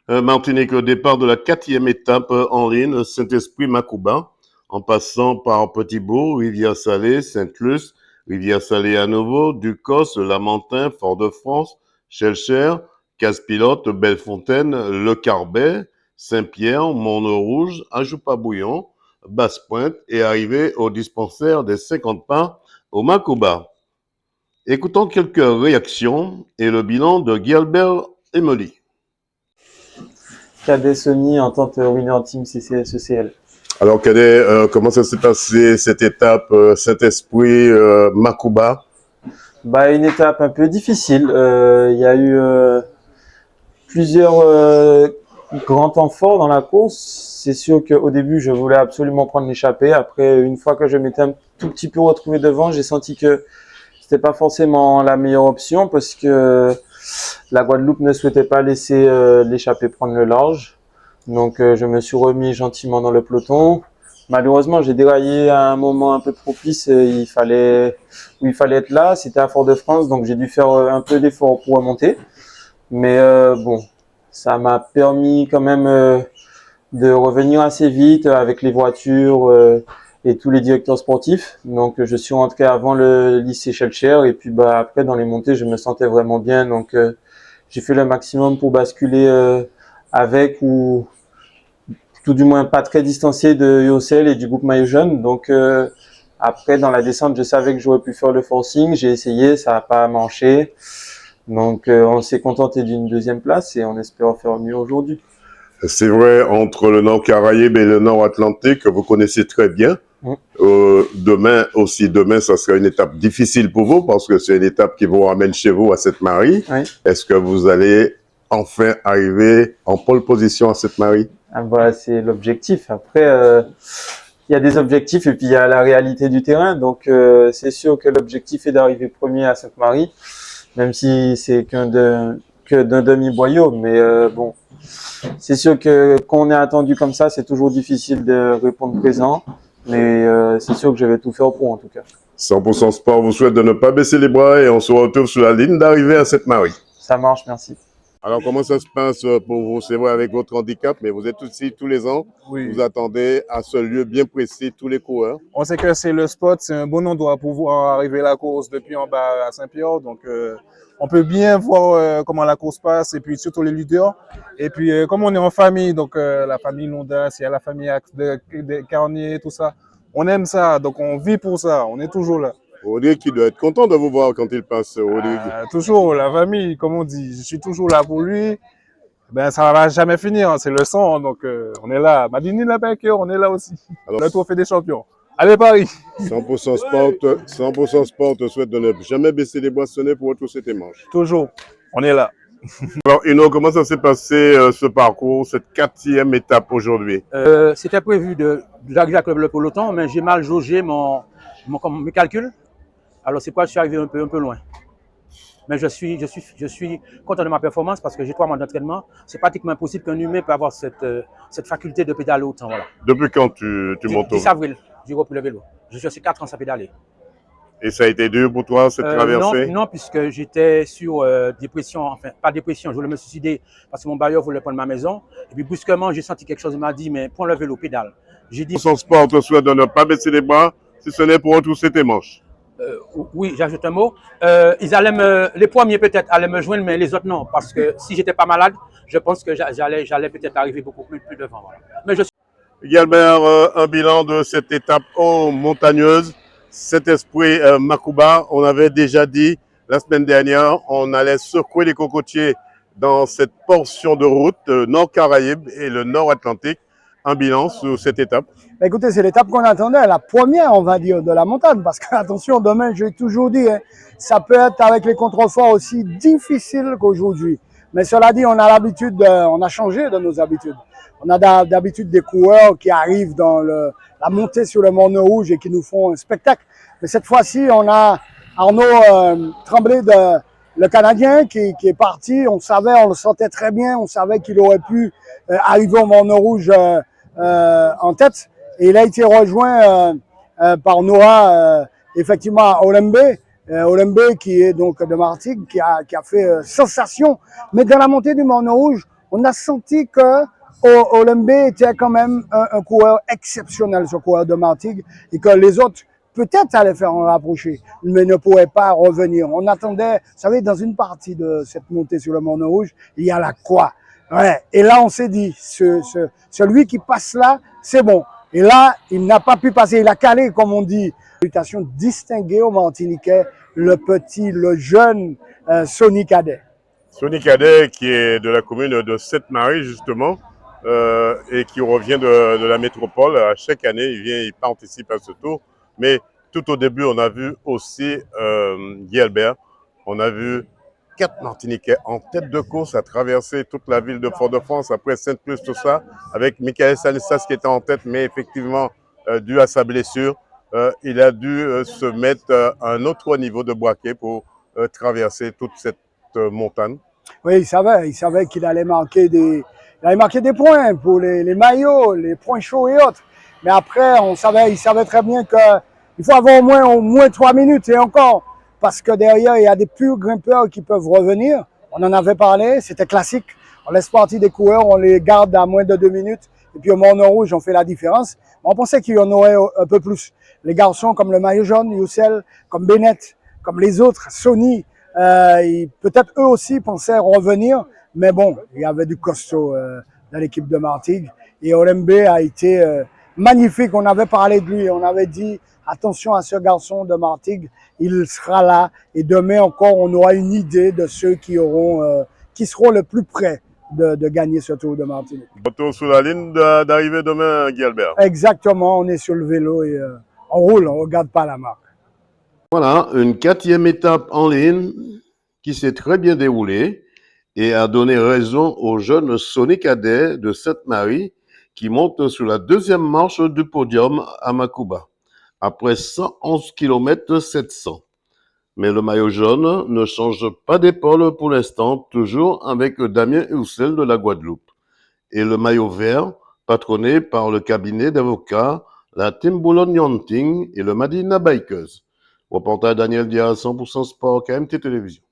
Martinique, au départ de la 4e étape en ligne, Saint-Esprit-Macouba, en passant par Petit-Bourg, Rivière-Salée, Sainte-Luce, Rivière-Salée à nouveau, Ducos, Lamentin, Fort-de-France, Chelcher, Casse-Pilote, Bellefontaine, Le Carbet, Saint-Pierre, Mont-Rouge, Ajoupa-Bouillon, Basse-Pointe et arrivé au dispensaire des 50 pas au Macouba. Écoutons quelques réactions et le bilan de Guilbert Emely. Cadet Sony en tant que winner team CCL. Alors, Cadet, comment ça s'est passé cette étape Saint-Esprit, Macouba? Une étape un peu difficile. Il y a eu plusieurs grands temps forts dans la course. C'est sûr qu'au début, je voulais absolument prendre l'échappée. Après, une fois que je m'étais un tout petit peu retrouvé devant, j'ai senti que c'était pas forcément la meilleure option parce que la Guadeloupe ne souhaitait pas laisser l'échappée prendre le large. Donc, je me suis remis gentiment dans le peloton. Malheureusement, j'ai déraillé à un moment un peu propice. Il fallait être là. C'était à Fort-de-France, donc j'ai dû faire un peu d'effort pour remonter. Mais bon, ça m'a permis quand même de revenir assez vite avec les voitures et tous les directeurs sportifs. Donc, je suis rentré avant le lycée Chelcher et puis après dans les montées, je me sentais vraiment bien. Donc, j'ai fait le maximum pour basculer avec ou tout du moins pas très distancié de Yocel et du groupe maillot jaune. Donc après dans la descente, je savais que j'aurais pu faire le forcing. J'ai essayé, ça n'a pas marché. Donc on s'est contenté d'une 2e place et on espère faire mieux aujourd'hui. C'est vrai, entre le Nord Caraïbe et le Nord Atlantique, que vous connaissez très bien. Demain, ça sera une étape difficile pour vous parce que c'est une étape qui vous ramène chez vous à Sainte-Marie. Oui. Est-ce que vous allez enfin arriver en pole position à Sainte-Marie? C'est l'objectif. Après, il y a des objectifs et puis il y a la réalité du terrain. Donc, c'est sûr que l'objectif est d'arriver premier à Sainte-Marie, même si c'est que d'un demi-boyau. Mais bon, c'est sûr que quand on est attendu comme ça, c'est toujours difficile de répondre présent. Mais c'est sûr que je vais tout faire pour, en tout cas. 100% Sport vous souhaite de ne pas baisser les bras et on se retrouve sur la ligne d'arrivée à Sainte-Marie. Ça marche, merci. Alors, comment ça se passe pour vous? C'est vrai avec votre handicap, mais vous êtes aussi tous les ans. Oui. Vous attendez à ce lieu bien précis tous les coureurs. On sait que c'est le spot, c'est un bon endroit pour pouvoir arriver à la course depuis en bas à Saint-Pierre. Donc, on peut bien voir comment la course passe et puis surtout les leaders. Et puis, comme on est en famille, donc la famille Londas, il y a la famille de Carnier, tout ça. On aime ça, donc on vit pour ça, on est toujours là. Rodrigue qui doit être content de vous voir quand il passe, Rodrigue. Toujours, la famille, comme on dit, je suis toujours là pour lui. Ça va jamais finir, c'est le sang, donc on est là. Madini Labaker, on est là aussi. Alors, le trophée des champions. Allez Paris. 100% Sport te souhaite de ne jamais baisser les boissonnets pour retrousser tes manches. Toujours, on est là. Alors Ino, comment ça s'est passé ce parcours, cette 4e étape aujourd'hui? C'était prévu d'arriver avec le peloton, mais j'ai mal jaugé mes calculs. Alors c'est pourquoi je suis arrivé un peu loin. Mais je suis content de ma performance parce que j'ai 3 mois d'entraînement. C'est pratiquement impossible qu'un humain peut avoir cette faculté de pédaler autant. Voilà. Depuis quand tu montes? 10 avril, j'ai repris le vélo. Je suis 4 ans sans pédaler. Et ça a été dur pour toi, cette traversée? Non, puisque j'étais sur dépression, enfin pas dépression, je voulais me suicider parce que mon bailleur voulait prendre ma maison. Et puis brusquement, j'ai senti quelque chose m'a dit, mais prends le vélo, pédale. J'ai dit... Son sport te souhaite de ne pas baisser les bras si ce n'est pour retrousser tes manches. Oui, j'ajoute un mot. Les premiers peut-être allaient me joindre, mais les autres non, parce que si j'étais pas malade, je pense que j'allais peut-être arriver beaucoup plus devant. Voilà. Mais je suis... Guilbert, un bilan de cette étape montagneuse, Saint-Esprit Macouba. On avait déjà dit la semaine dernière, on allait secouer les cocotiers dans cette portion de route Nord Caraïbe et le Nord Atlantique. Un bilan sur cette étape? Écoutez, c'est l'étape qu'on attendait, la première, on va dire, de la montagne. Parce que, attention, demain, j'ai toujours dit, ça peut être avec les contreforts aussi difficile qu'aujourd'hui. Mais cela dit, on a changé de nos habitudes. On a d'habitude des coureurs qui arrivent dans la montée sur le Mont-Rouge et qui nous font un spectacle. Mais cette fois-ci, on a Arnaud Tremblay, le Canadien, qui est parti. On le sentait très bien. On savait qu'il aurait pu arriver au Mont-Rouge en tête. Et il a été rejoint par Noah, effectivement, Olembe. Olembe qui est donc de Martigues, qui a fait sensation. Mais dans la montée du Mont-Rouge, on a senti que Olembe était quand même un coureur exceptionnel, ce coureur de Martigues, et que les autres peut-être allaient faire un rapproché, mais ne pourraient pas revenir. On attendait, vous savez, dans une partie de cette montée sur le Mont Rouge, il y a la croix. Ouais. Et là, on s'est dit, celui qui passe là, c'est bon. Et là, il n'a pas pu passer, il a calé, comme on dit. Salutation distinguée au Martiniquais, le petit, le jeune Sonny Cadet. Sonny Cadet, qui est de la commune de Sainte-Marie, justement, et qui revient de la métropole. À chaque année, il participe à ce tour. Mais tout au début, on a vu aussi Guy Albert. On a vu 4 Martiniquais en tête de course à traverser toute la ville de Fort-de-France, après Sainte-Luce, tout ça, avec Michael Stanislas qui était en tête, mais effectivement, dû à sa blessure, il a dû se mettre à un autre niveau de braquet pour traverser toute cette montagne. Oui, il savait qu'il allait marquer des points pour les maillots, les points chauds et autres. Mais après, il savait très bien qu'il faut avoir au moins 3 minutes et encore. Parce que derrière, il y a des purs grimpeurs qui peuvent revenir. On en avait parlé, c'était classique. On laisse partir des coureurs, on les garde à moins de 2 minutes. Et puis au Mont Rouge, on fait la différence. On pensait qu'il y en aurait un peu plus. Les garçons comme le maillot jaune, Youssel, comme Bennett, comme les autres, Sonny, peut-être eux aussi pensaient revenir. Mais bon, il y avait du costaud dans l'équipe de Martigues. Et Olembe a été magnifique. On avait parlé de lui, on avait dit attention à ce garçon de Martigues, il sera là. Et demain encore, on aura une idée de ceux qui seront le plus près de gagner ce Tour de Martinique. Retour sur la ligne d'arrivée demain, Guy Albert. Exactement, on est sur le vélo et on roule, on ne regarde pas la marque. Voilà, une 4e étape en ligne qui s'est très bien déroulée et a donné raison au jeune Sonny Cadet de Sainte-Marie qui monte sur la 2e marche du podium à Macouba, après 111 km 700. Mais le maillot jaune ne change pas d'épaule pour l'instant, toujours avec Damien Ursel de la Guadeloupe. Et le maillot vert, patronné par le cabinet d'avocats, la Team Boulogne-Yonting et le Madina Bikers. Reportage Daniel Dia, 100% Sport, KMT Télévision.